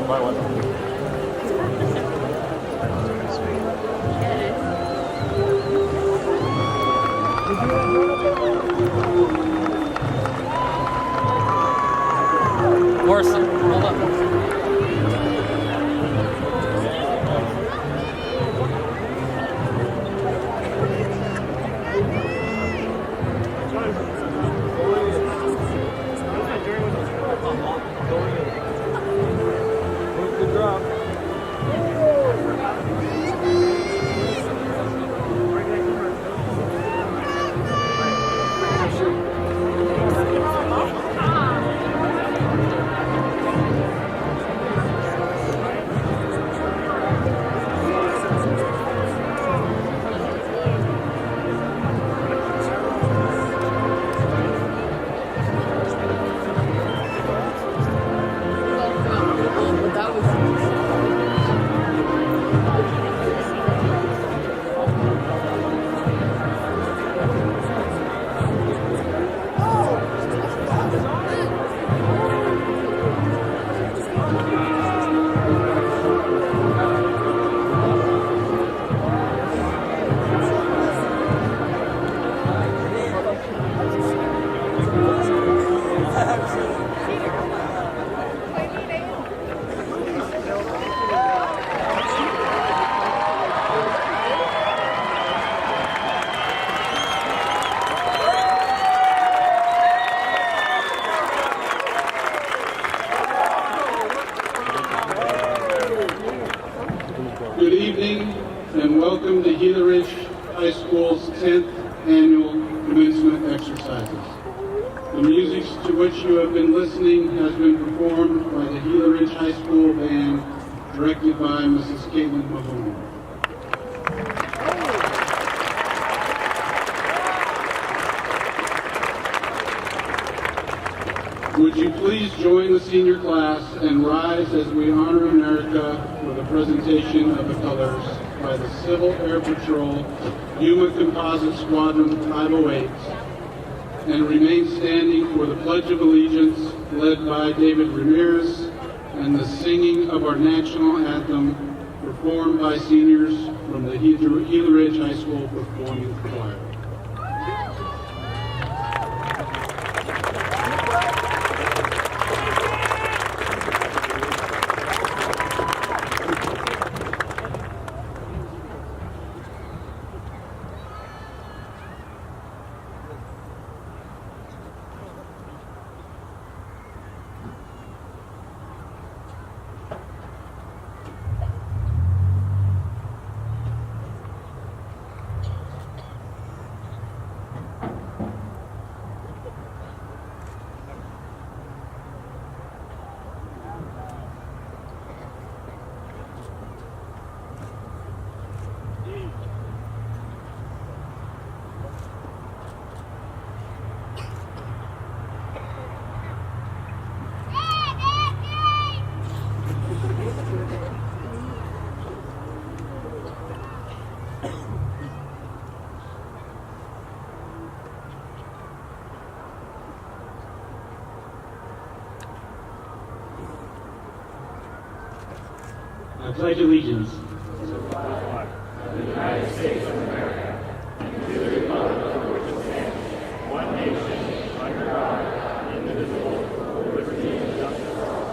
My what? Morrison, hold up. Good drop. Good evening and welcome to Gila Ridge High School's 10th annual commencement exercises. The music to which you have been listening has been performed by the Gila Ridge High School band directed by Mrs. Caitlin Mahoney. Would you please join the senior class and rise as we honor America with a presentation of the colors by the Civil Air Patrol Yuma Composite Squadron 508, and remain standing for the Pledge of Allegiance led by David Ramirez and the singing of our national anthem performed by seniors from the Gila Ridge High School Performing Choir. I pledge allegiance to the flag of the United States of America and to the republic for which it stands, one nation, under God, indivisible, with liberty and justice for all.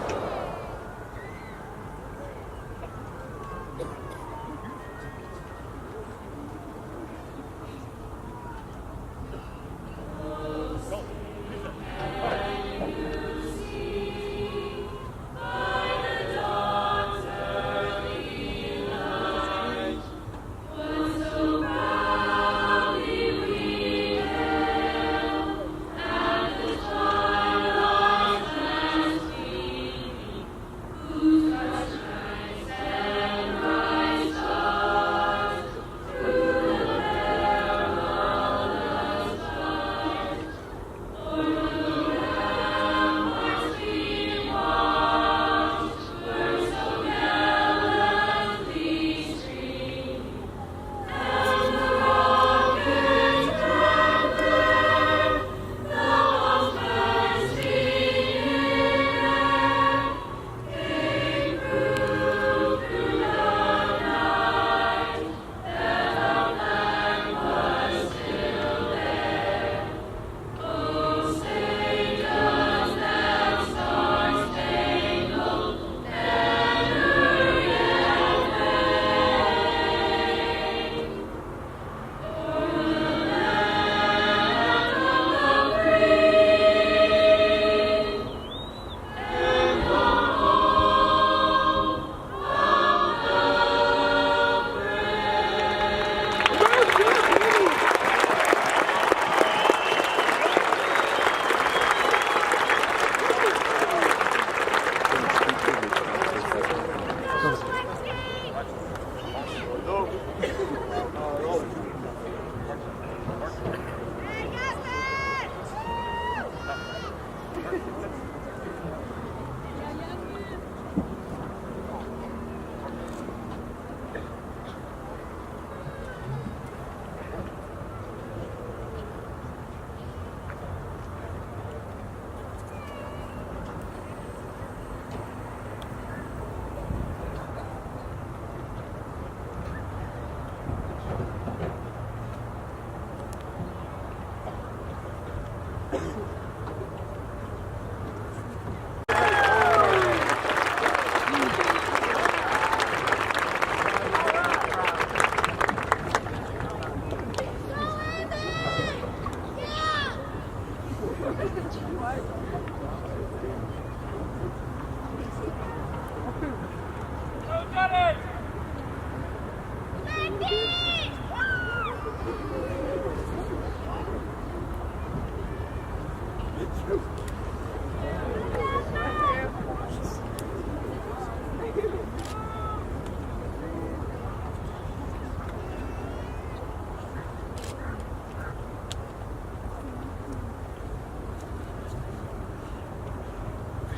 So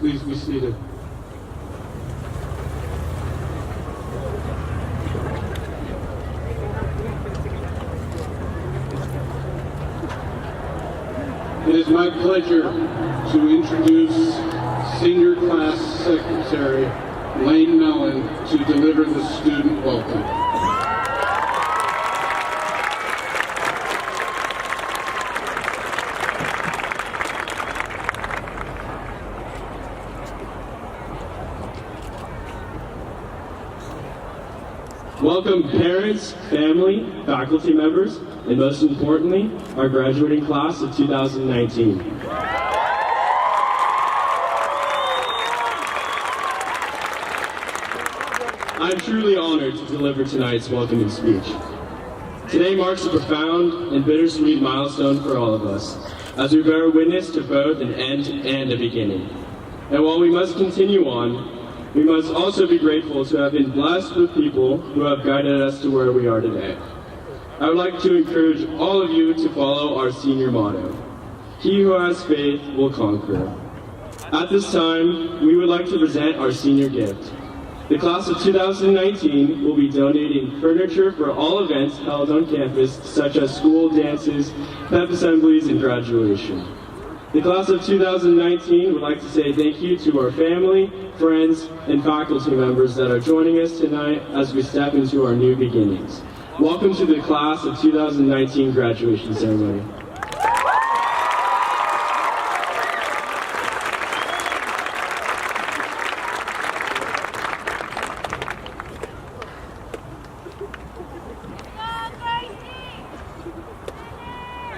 Please be seated. It is my pleasure to introduce Senior Class Secretary Lane Mellon to deliver the student welcome. Welcome parents, family, faculty members, and most importantly, our graduating class of 2019. I'm truly honored to deliver tonight's welcoming speech. Today marks a profound and bittersweet milestone for all of us, as we bear witness to both an end and a beginning. And while we must continue on, we must also be grateful to have been blessed with people who have guided us to where we are today. I would like to encourage all of you to follow our senior motto, "He who has faith will conquer." At this time, we would like to present our senior gift. The class of 2019 will be donating furniture for all events held on campus, such as school dances, pep assemblies, and graduation. The class of 2019 would like to say thank you to our family, friends, and faculty members that are joining us tonight as we step into our new beginnings. Welcome to the class of 2019 graduation ceremony.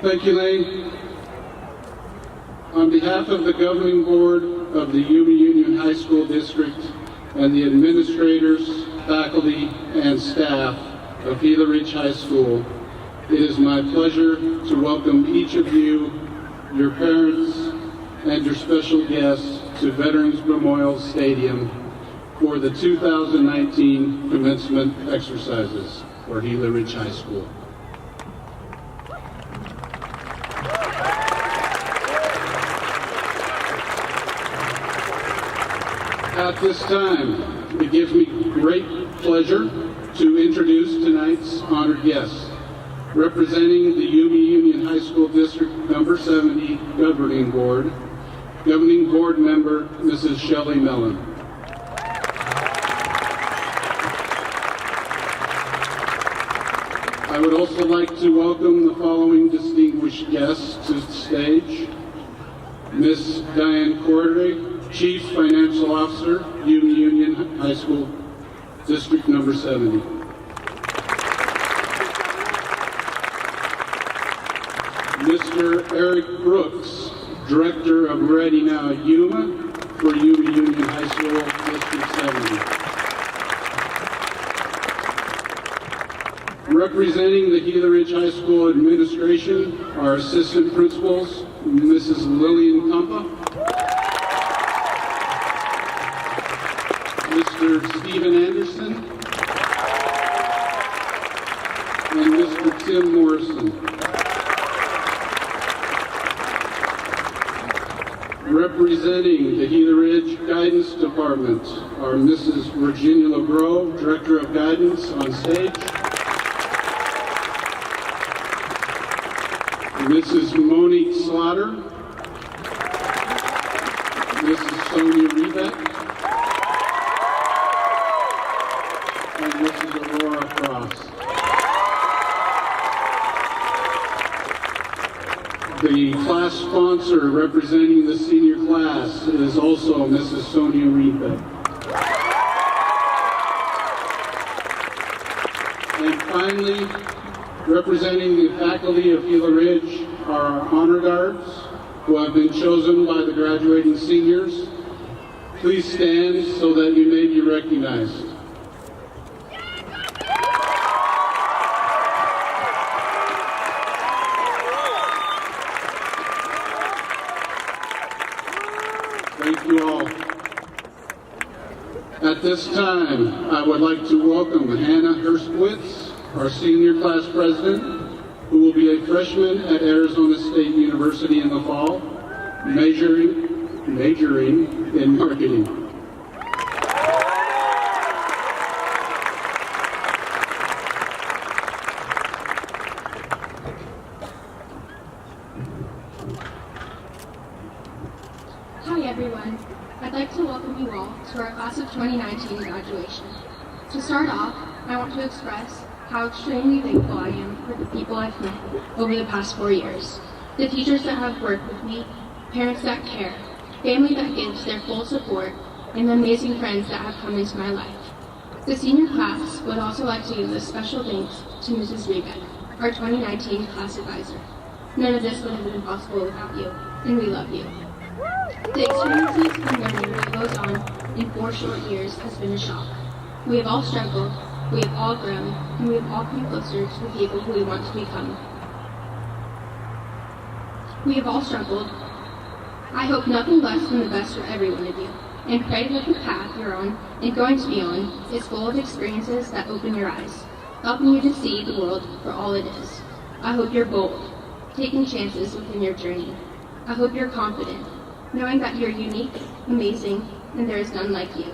Thank you, Lane. On behalf of the governing board of the Yuma Union High School District and the administrators, faculty, and staff of Gila Ridge High School, it is my pleasure to welcome each of you, your parents, and your special guests to Veterans Memorial Stadium for the 2019 commencement exercises for Gila Ridge High School. At this time, it gives me great pleasure to introduce tonight's honored guests. Representing the Yuma Union High School District Number 70 Governing Board Member Mrs. Shelley Mellon. I would also like to welcome the following distinguished guests to the stage. Ms. Diane Corday, Chief Financial Officer, Yuma Union High School District Number 70. Mr. Eric Brooks, Director of Ready Now Yuma for Yuma Union High School District 70. Representing the Gila Ridge High School administration, our assistant principals, Mrs. Lillian Kampa, Mr. Stephen Anderson, and Mr. Tim Morrison. Representing the Gila Ridge Guidance Department are Mrs. Virginia LeGros, Director of Guidance, on stage, Mrs. Monique Slaughter, Mrs. Sonia Rebeck, and Mrs. Aurora Frost. The class sponsor representing the senior class is also Mrs. Sonia Rebeck. And finally, representing the faculty of Gila Ridge are our honor guards, who have been chosen by the graduating seniors. Please stand so that you may be recognized. Thank you all. At this time, I would like to welcome Hannah Herskowitz, our senior class president, who will be a freshman at Arizona State University in the fall, majoring majoring in marketing. Hi everyone. I'd like to welcome you all to our class of 2019 graduation. To start off, I want to express how extremely thankful I am for the people I've met over the past 4 years. The teachers that have worked with me, parents that care, family that gives their full support, and the amazing friends that have come into my life. The senior class would also like to give a special thanks to Mrs. Rebeck, our 2019 class advisor. None of this would have been possible without you, and we love you. The experiences and learning that goes on in 4 short years has been a shock. We have all struggled, we have all grown, and we have all come closer to the people who we want to become. We have all struggled. I hope nothing less than the best for every one of you, and pray that the path you're on and going to be on is full of experiences that open your eyes, helping you to see the world for all it is. I hope you're bold, taking chances within your journey. I hope you're confident, knowing that you're unique, amazing, and there is none like you.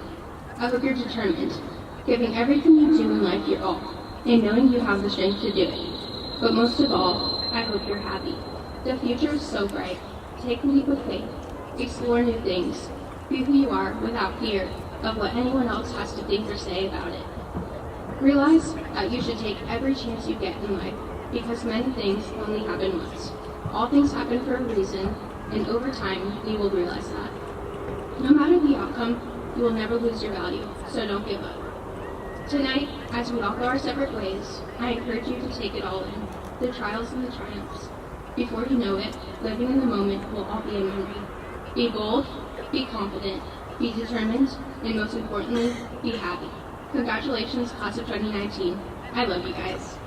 I hope you're determined, giving everything you do in life your all, and knowing you have the strength to do it. But most of all, I hope you're happy. The future is so bright. Take a leap of faith, explore new things, be who you are without fear of what anyone else has to think or say about it. Realize that you should take every chance you get in life, because many things only happen once. All things happen for a reason, and over time, you will realize that. No matter the outcome, you will never lose your value, so don't give up. Tonight, as we all go our separate ways, I encourage you to take it all in, the trials and the triumphs. Before you know it, living in the moment will all be a memory. Be bold, be confident, be determined, and most importantly, be happy. Congratulations, class of 2019. I love you guys.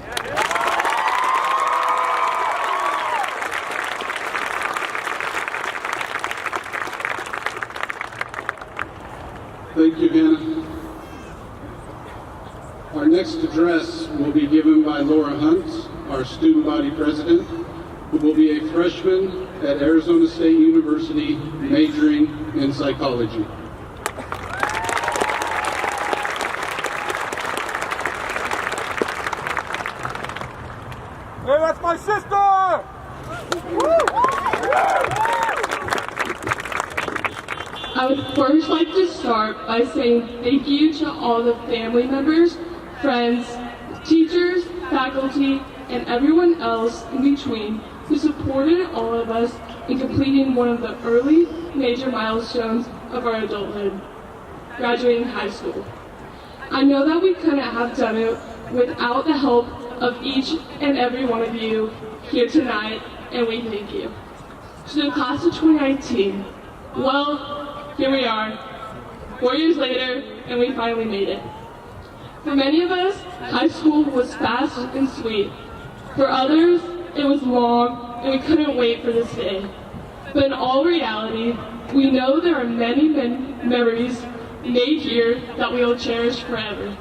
Thank you, Hannah. Our next address will be given by Laura Hunt, our student body president, who will be a freshman at Arizona State University majoring in psychology. Hey, that's my sister! I would first like to start by saying thank you to all the family members, friends, teachers, faculty, and everyone else in between who supported all of us in completing one of the early major milestones of our adulthood, graduating high school. I know that we couldn't have done it without the help of each and every one of you here tonight, and we thank you. To the class of 2019, well, here we are, 4 years later, and we finally made it. For many of us, high school was fast and sweet. For others, it was long, and we couldn't wait for this day. But in all reality, we know there are many memories made here that we will cherish forever.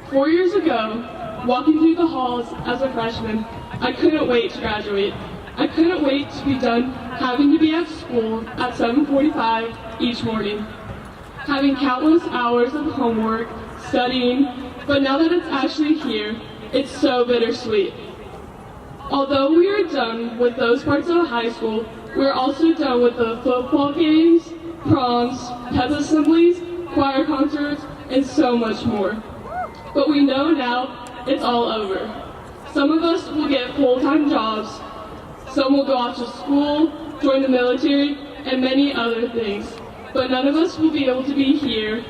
4 years ago, walking through the halls as a freshman, I couldn't wait to graduate. I couldn't wait to be done having to be at school at 7:45 each morning, having countless hours of homework, studying, but now that it's actually here, it's so bittersweet. Although we are done with those parts of high school, we're also done with the football games, proms, pep assemblies, choir concerts, and so much more. But we know now it's all over. Some of us will get full-time jobs, some will go off to school, join the military, and many other things. But none of us will be able to be here,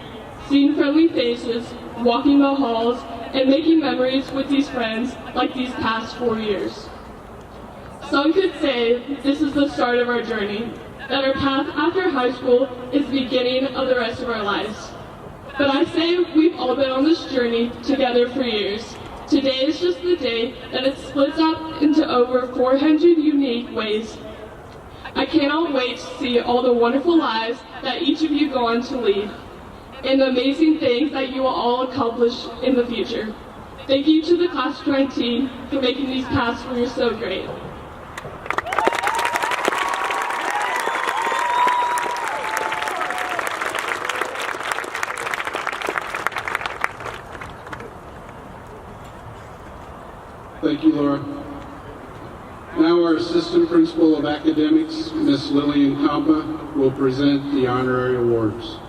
seeing friendly faces, walking the halls, and making memories with these friends like these past 4 years. Some could say this is the start of our journey, that our path after high school is the beginning of the rest of our lives. But I say we've all been on this journey together for years. Today is just the day that it splits up into over 400 unique ways. I cannot wait to see all the wonderful lives that each of you go on to lead, and the amazing things that you will all accomplish in the future. Thank you to the class of 2019 for making these past 4 years so great. Thank you, Laura. Now our Assistant Principal of Academics, Ms. Lillian Kampa, will present the honorary awards.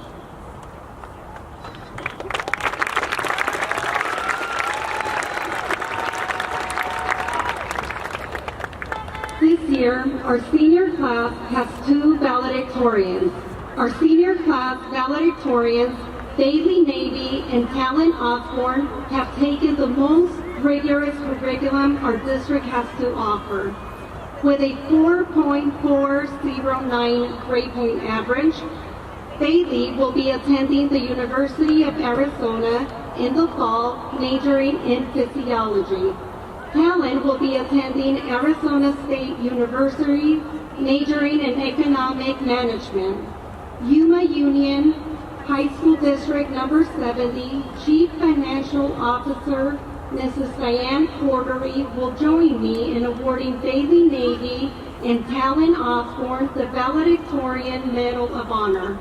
This year, our senior class has two valedictorians. Our senior class valedictorians, Bailey Navy and Talon Osborne, have taken the most rigorous curriculum our district has to offer. With a 4.409 grade point average, Bailey will be attending the University of Arizona in the fall, majoring in physiology. Talon will be attending Arizona State University, majoring in economic management. Yuma Union High School District Number 70 Chief Financial Officer Mrs. Diane Cordery will join me in awarding Bailey Navy and Talon Osborne the Valedictorian Medal of Honor.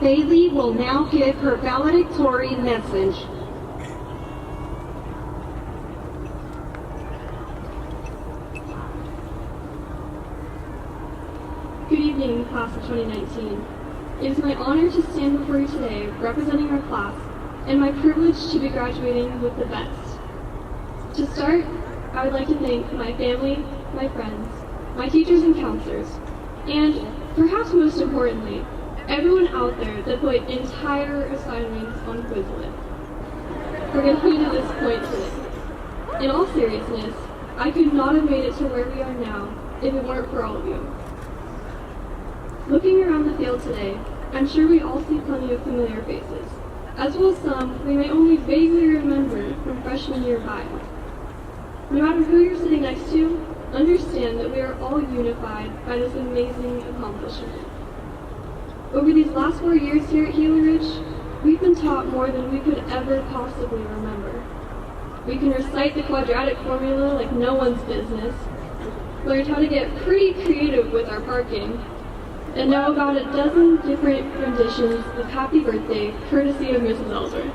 Bailey will now give her valedictorian message. Good evening, class of 2019. It is my honor to stand before you today representing our class and my privilege to be graduating with the best. To start, I would like to thank my family, my friends, my teachers and counselors, and perhaps most importantly, everyone out there that put entire assignments on Quizlet for getting me to this point today. In all seriousness, I could not have made it to where we are now if it weren't for all of you. Looking around the field today, I'm sure we all see plenty of familiar faces, as well as some we may only vaguely remember from freshman year bio. No matter who you're sitting next to, understand that we are all unified by this amazing accomplishment. Over these last 4 years here at Gila Ridge, we've been taught more than we could ever possibly remember. We can recite the quadratic formula like no one's business, learned how to get pretty creative with our parking, and know about a dozen different renditions of Happy Birthday courtesy of Mrs. Elder.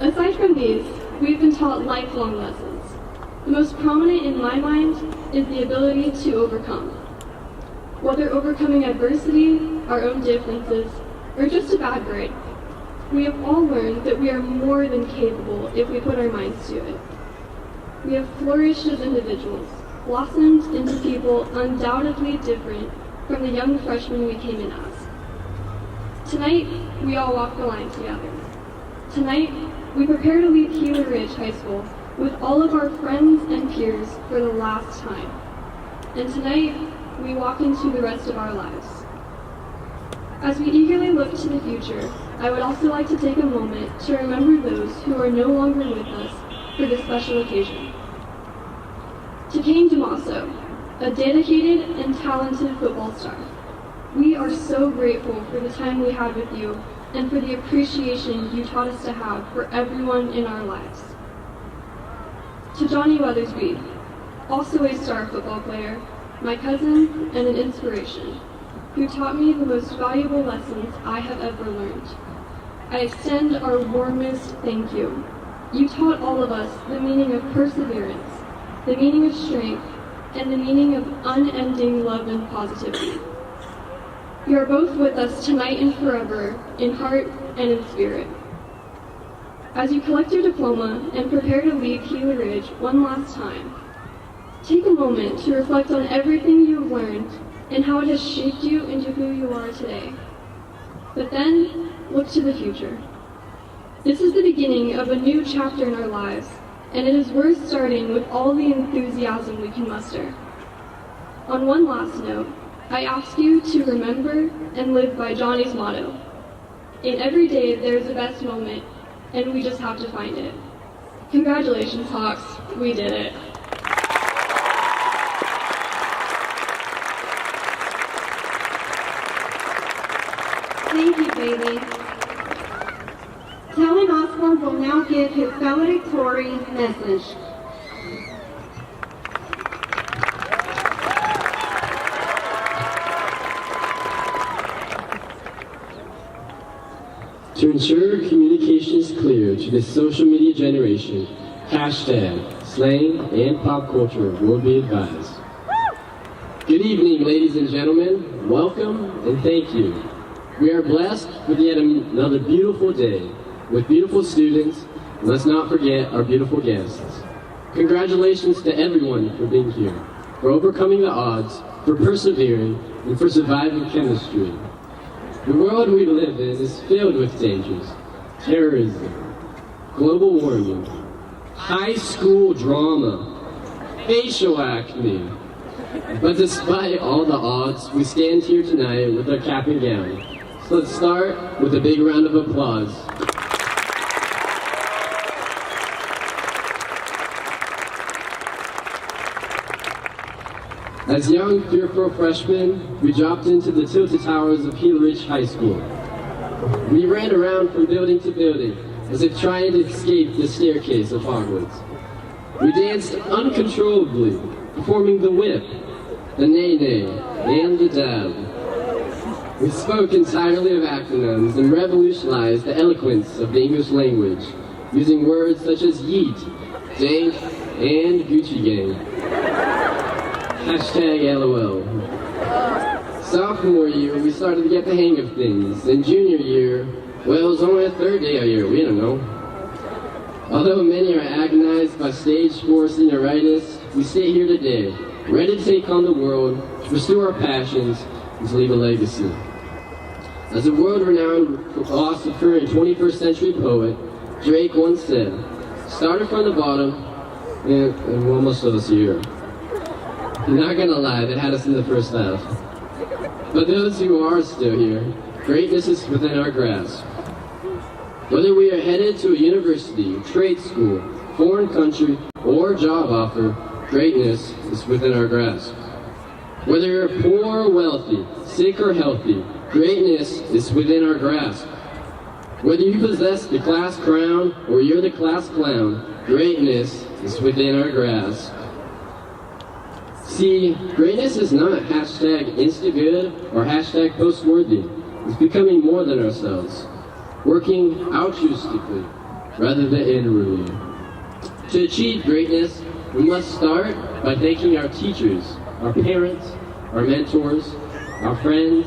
Aside from these, we've been taught lifelong lessons. The most prominent in my mind is the ability to overcome. Whether overcoming adversity, our own differences, or just a bad grade, we have all learned that we are more than capable if we put our minds to it. We have flourished as individuals, blossomed into people undoubtedly different from the young freshmen we came in as. Tonight, we all walk the line together. Tonight, we prepare to leave Gila Ridge High School with all of our friends and peers for the last time. And tonight, we walk into the rest of our lives. As we eagerly look to the future, I would also like to take a moment to remember those who are no longer with us for this special occasion. To Kane Damaso, a dedicated and talented football star, we are so grateful for the time we had with you and for the appreciation you taught us to have for everyone in our lives. To Johnny Weathersby, also a star football player, my cousin and an inspiration, who taught me the most valuable lessons I have ever learned. I extend our warmest thank you. You taught all of us the meaning of perseverance, the meaning of strength, and the meaning of unending love and positivity. You are both with us tonight and forever, in heart and in spirit. As you collect your diploma and prepare to leave Gila Ridge one last time, take a moment to reflect on everything you have learned and how it has shaped you into who you are today. But then, look to the future. This is the beginning of a new chapter in our lives, and it is worth starting with all the enthusiasm we can muster. On one last note, I ask you to remember and live by Johnny's motto, In every day, there's the best moment, and we just have to find it. Congratulations, Hawks. We did it. Thank you, Bailey. Talon Osborne will now give his valedictory message. To ensure communication is clear to this social media generation, hashtag slang and pop culture will be advised. Good evening, ladies and gentlemen. Welcome and thank you. We are blessed with yet another beautiful day with beautiful students. And let's not forget our beautiful guests. Congratulations to everyone for being here, for overcoming the odds, for persevering, and for surviving chemistry. The world we live in is filled with dangers: terrorism, global warming, high school drama, facial acne. But despite all the odds, we stand here tonight with our cap and gown. So let's start with a big round of applause. As young, fearful freshmen, we dropped into the tilted towers of Gila Ridge High School. We ran around from building to building, as if trying to escape the staircase of Hogwarts. We danced uncontrollably, performing the whip, the nay-nay, and the dab. We spoke entirely of acronyms and revolutionized the eloquence of the English language, using words such as yeet, dank, and Gucci gang. Hashtag LOL. Sophomore year, we started to get the hang of things. And junior year, well, it was only the third day of year, we don't know. Although many are agonized by stage 4 senioritis, we sit here today, ready to take on the world, to pursue our passions, and to leave a legacy. As a world-renowned philosopher and 21st century poet, Drake once said, started from the bottom, and almost of us here. Not gonna lie, that had us in the first half. But those who are still here, greatness is within our grasp. Whether we are headed to a university, trade school, foreign country, or job offer, greatness is within our grasp. Whether you're poor or wealthy, sick or healthy, greatness is within our grasp. Whether you possess the class crown or you're the class clown, greatness is within our grasp. See, greatness is not hashtag Insta-good or hashtag post-worthy. It's becoming more than ourselves, working altruistically rather than inwardly. To achieve greatness, we must start by thanking our teachers, our parents, our mentors, our friends,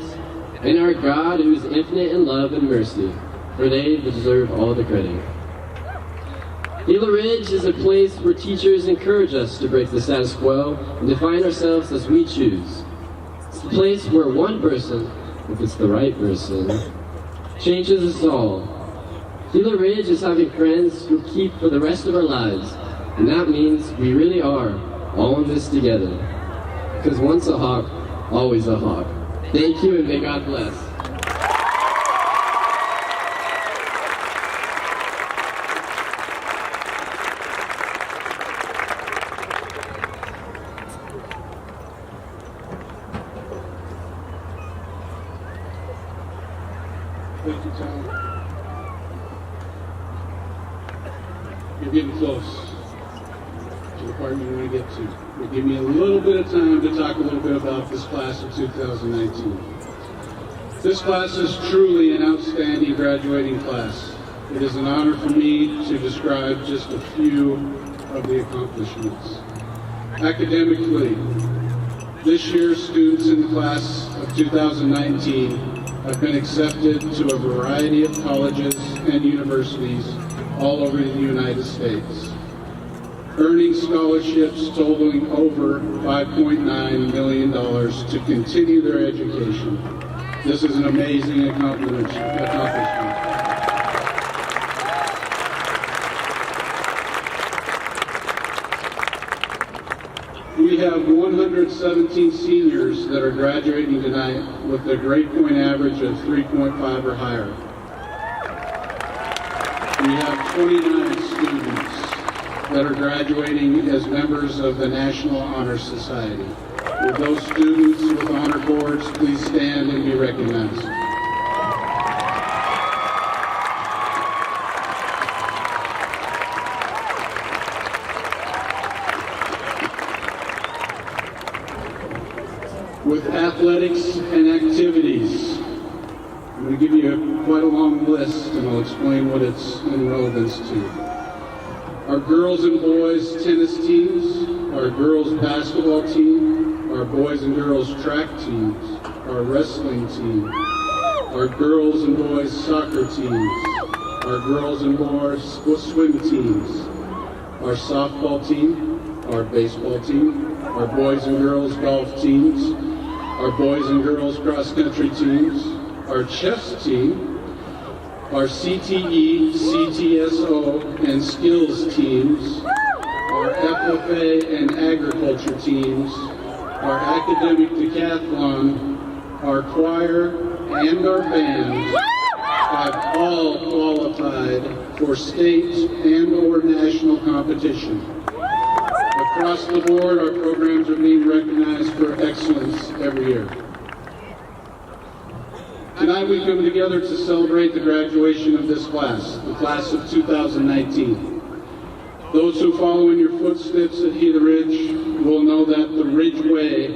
and our God who is infinite in love and mercy, for they deserve all the credit. Gila Ridge is a place where teachers encourage us to break the status quo and define ourselves as we choose. It's a place where one person, if it's the right person, changes us all. Gila Ridge is having friends who keep for the rest of our lives, and that means we really are all in this together. Because once a hawk, always a hawk. Thank you and may God bless. Thank you, Tom. You're getting close to the part you want to get to. But give me a little bit of time to talk a little bit about this class of 2019. This class is truly an outstanding graduating class. It is an honor for me to describe just a few of the accomplishments. Academically, this year's students in the class of 2019 have been accepted to a variety of colleges and universities all over the United States, earning scholarships totaling over $5.9 million to continue their education. This is an amazing accomplishment. We have 117 seniors that are graduating tonight with a grade point average of 3.5 or higher. We have 29 students that are graduating as members of the National Honor Society. Would those students with honor cords please stand and be recognized? With athletics and activities, I'm going to give you quite a long list and I'll explain what it's in relevance to. Our girls and boys tennis teams, our girls basketball team, our boys and girls track teams, our wrestling team, our girls and boys soccer teams, our girls and boys swim teams, our softball team, our baseball team, our boys and girls golf teams, our boys and girls cross-country teams, our chess team, our CTE, CTSO, and skills teams, our FFA and agriculture teams, our academic decathlon, our choir, and our band have all qualified for state and or national competition. Across the board, our programs are being recognized for excellence every year. Tonight we come together to celebrate the graduation of this class, the class of 2019. Those who follow in your footsteps at Gila Ridge will know that the Ridge Way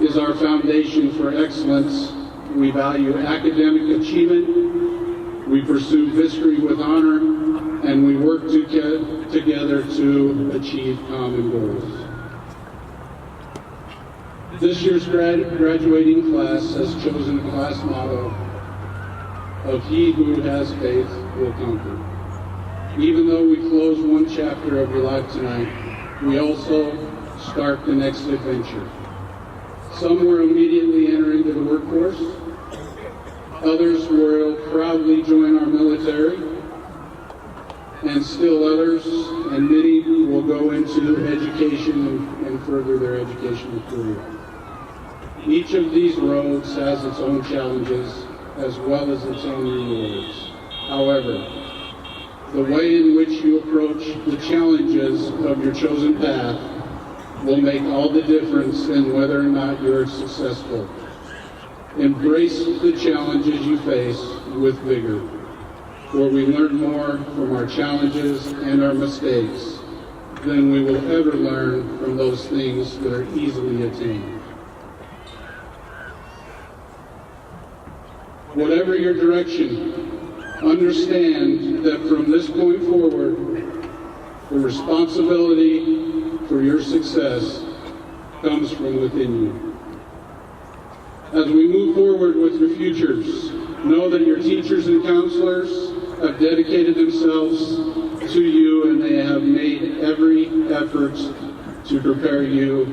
is our foundation for excellence. We value academic achievement, we pursue history with honor, and we work together to achieve common goals. This year's graduating class has chosen a class motto of "He who has faith will conquer." Even though we close one chapter of your life tonight, we also start the next adventure. Some were immediately entering the workforce. Others will proudly join our military. And still others, and many, will go into education and further their educational career. Each of these roads has its own challenges as well as its own rewards. However, the way in which you approach the challenges of your chosen path will make all the difference in whether or not you're successful. Embrace the challenges you face with vigor, for we learn more from our challenges and our mistakes than we will ever learn from those things that are easily attained. Whatever your direction, understand that from this point forward, the responsibility for your success comes from within you. As we move forward with your futures, know that your teachers and counselors have dedicated themselves to you and they have made every effort to prepare you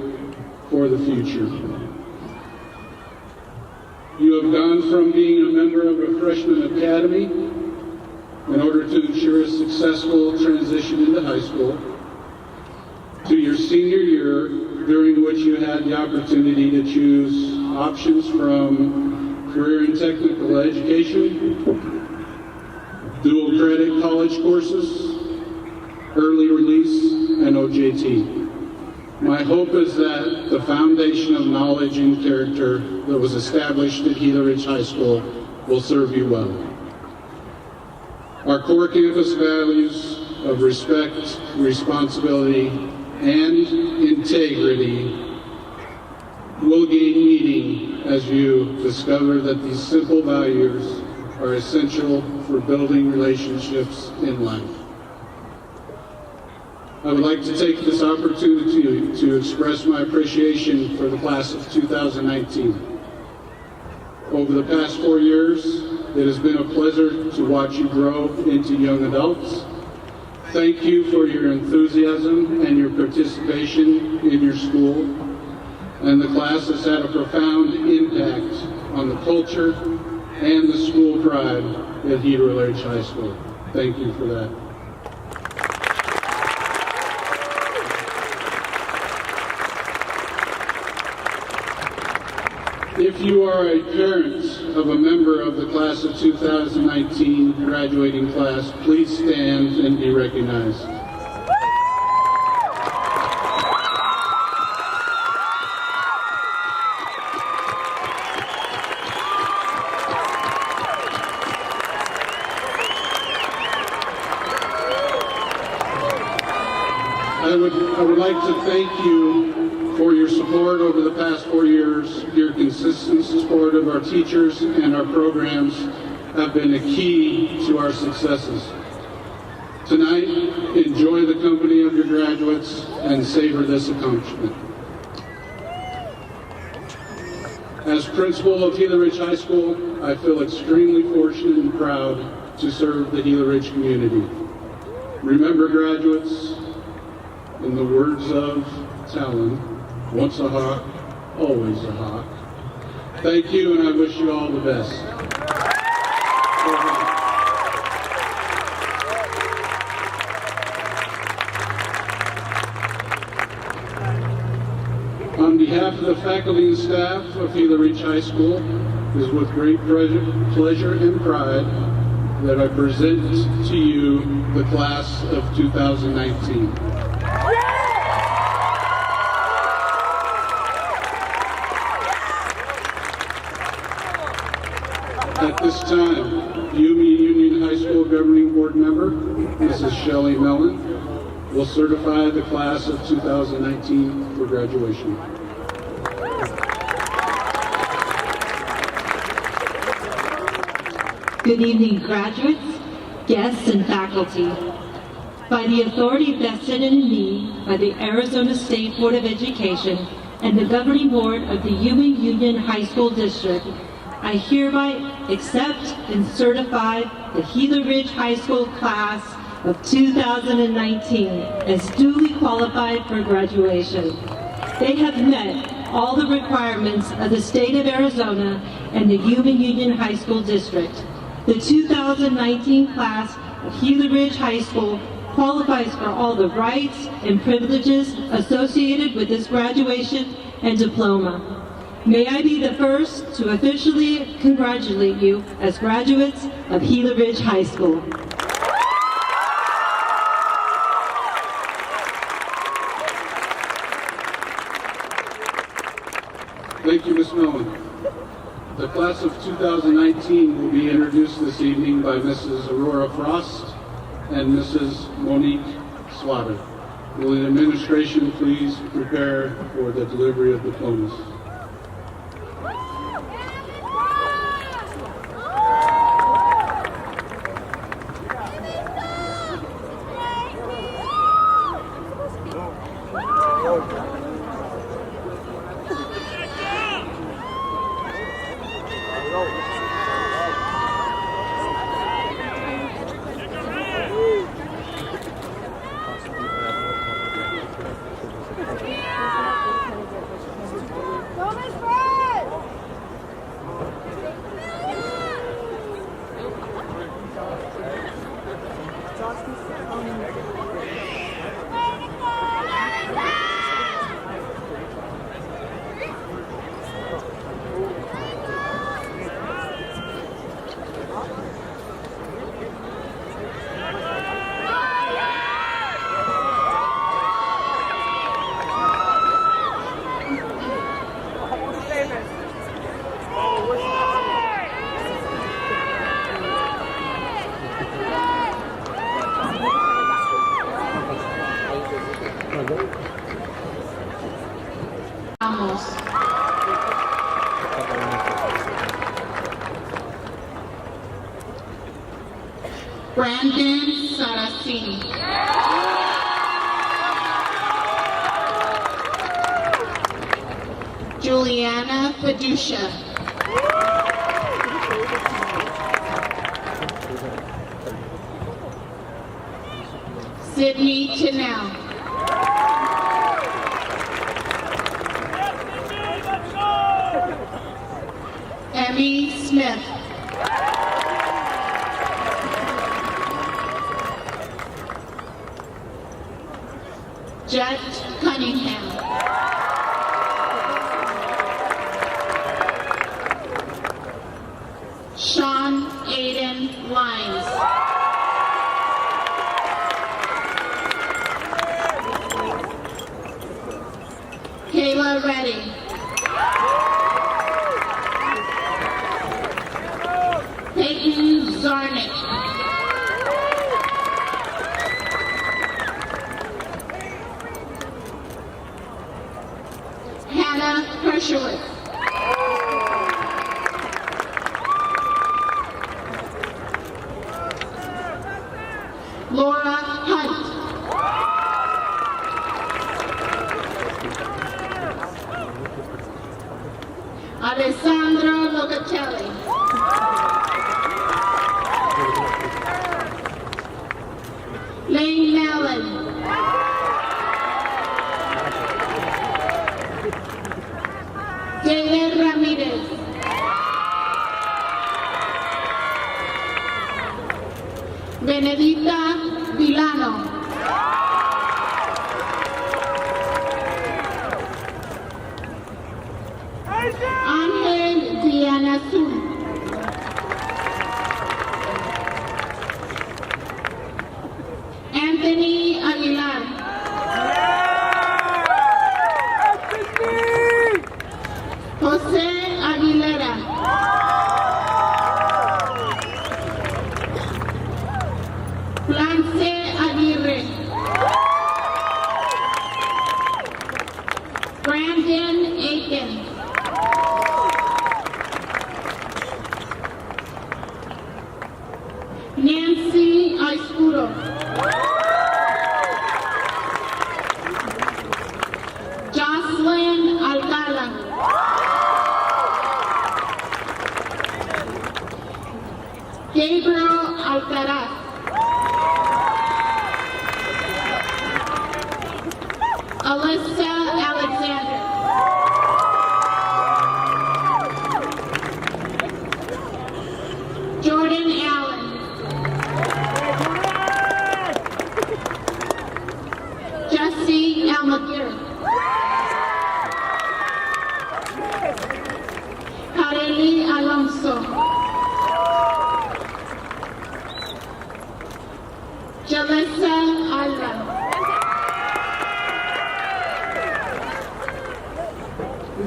for the future. You have gone from being a member of a freshman academy in order to ensure a successful transition into high school to your senior year, during which you had the opportunity to choose options from career and technical education, dual credit college courses, early release, and OJT. My hope is that the foundation of knowledge and character that was established at Gila Ridge High School will serve you well. Our core campus values of respect, responsibility, and integrity will gain meaning as you discover that these simple values are essential for building relationships in life. I would like to take this opportunity to express my appreciation for the class of 2019. Over the past 4 years, it has been a pleasure to watch you grow into young adults. Thank you for your enthusiasm and your participation in your school. And the class has had a profound impact on the culture and the school pride at Gila Ridge High School. Thank you for that. If you are a parent of a member of the class of 2019 graduating class, please stand and be recognized. I would like to thank you for your support over the past 4 years. Your consistent support of our teachers and our programs have been a key to our successes. Tonight, enjoy the company of your graduates and savor this accomplishment. As principal of Gila Ridge High School, I feel extremely fortunate and proud to serve the Gila Ridge community. Remember, graduates, in the words of Talon, once a hawk, always a hawk. Thank you, and I wish you all the best. On behalf of the faculty and staff of Gila Ridge High School, it is with great pleasure and pride that I present to you the class of 2019. At this time, Yuma Union High School Governing Board member, Mrs. Shelley Mellon, will certify the class of 2019 for graduation. Good evening, graduates, guests, and faculty. By the authority vested in me by the Arizona State Board of Education and the Governing Board of the Yuma Union High School District, I hereby accept and certify the Gila Ridge High School class of 2019 as duly qualified for graduation. They have met all the requirements of the state of Arizona and the Yuma Union High School District. The 2019 class of Gila Ridge High School qualifies for all the rights and privileges associated with this graduation and diploma. May I be the first to officially congratulate you as graduates of Gila Ridge High School. Thank you, Ms. Mellon. The class of 2019 will be introduced this evening by Mrs. Aurora Frost and Mrs. Monique Slaughter. Will the administration please prepare for the delivery of diplomas? Brandon Saracini. Juliana Fiducia. Sydney Tinnell. Emmy Smith. Jet Cunningham. Diana Kershowitz. Laura Hunt. Alessandro Locatelli. Lane Mallon. Taylor Ramirez. Benedita Vilano. Ángel Diana Azul. Anthony Aguilar. José Aguilera. Lance Aguirre. Brandon Aiken. Nancy Aizpuro. Jocelyn Alcala. Gabriel Alcaraz. Alyssa Alexander. Jordan Allen. Jesse Almaguer. Kareli Alonso. Jalissa Alva.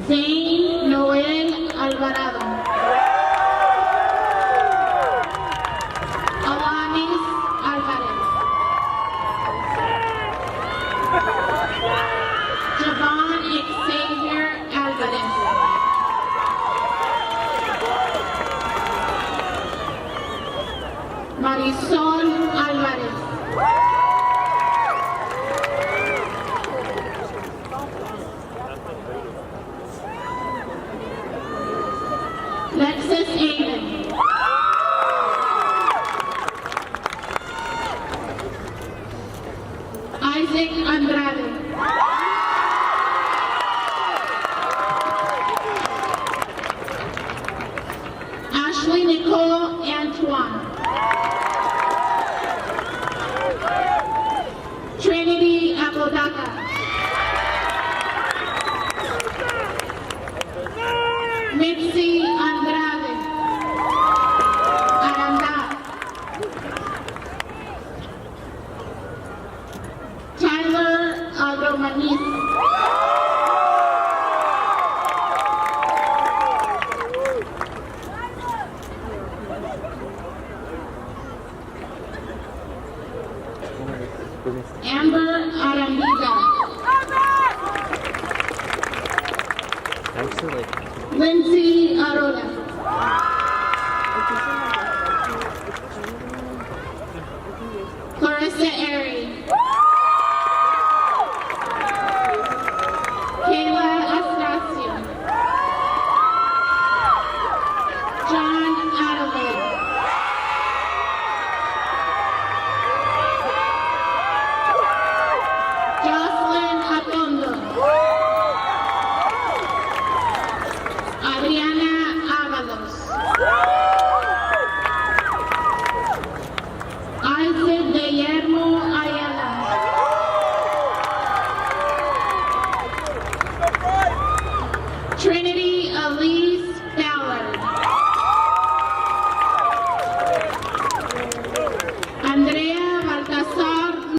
Zane Noel Alvarado. Alanis Alvarez. Javon Xavier Alvarez. Marisol Alvarez. Lexus Aiden. Isaac Andrade. Ashley Nicole Antoine. Trinity Apodaca. Mitzi Andrade. Aranda. Tyler Agromaniz. Amber Aramiga. Lindsay Arola. Clarissa Airy.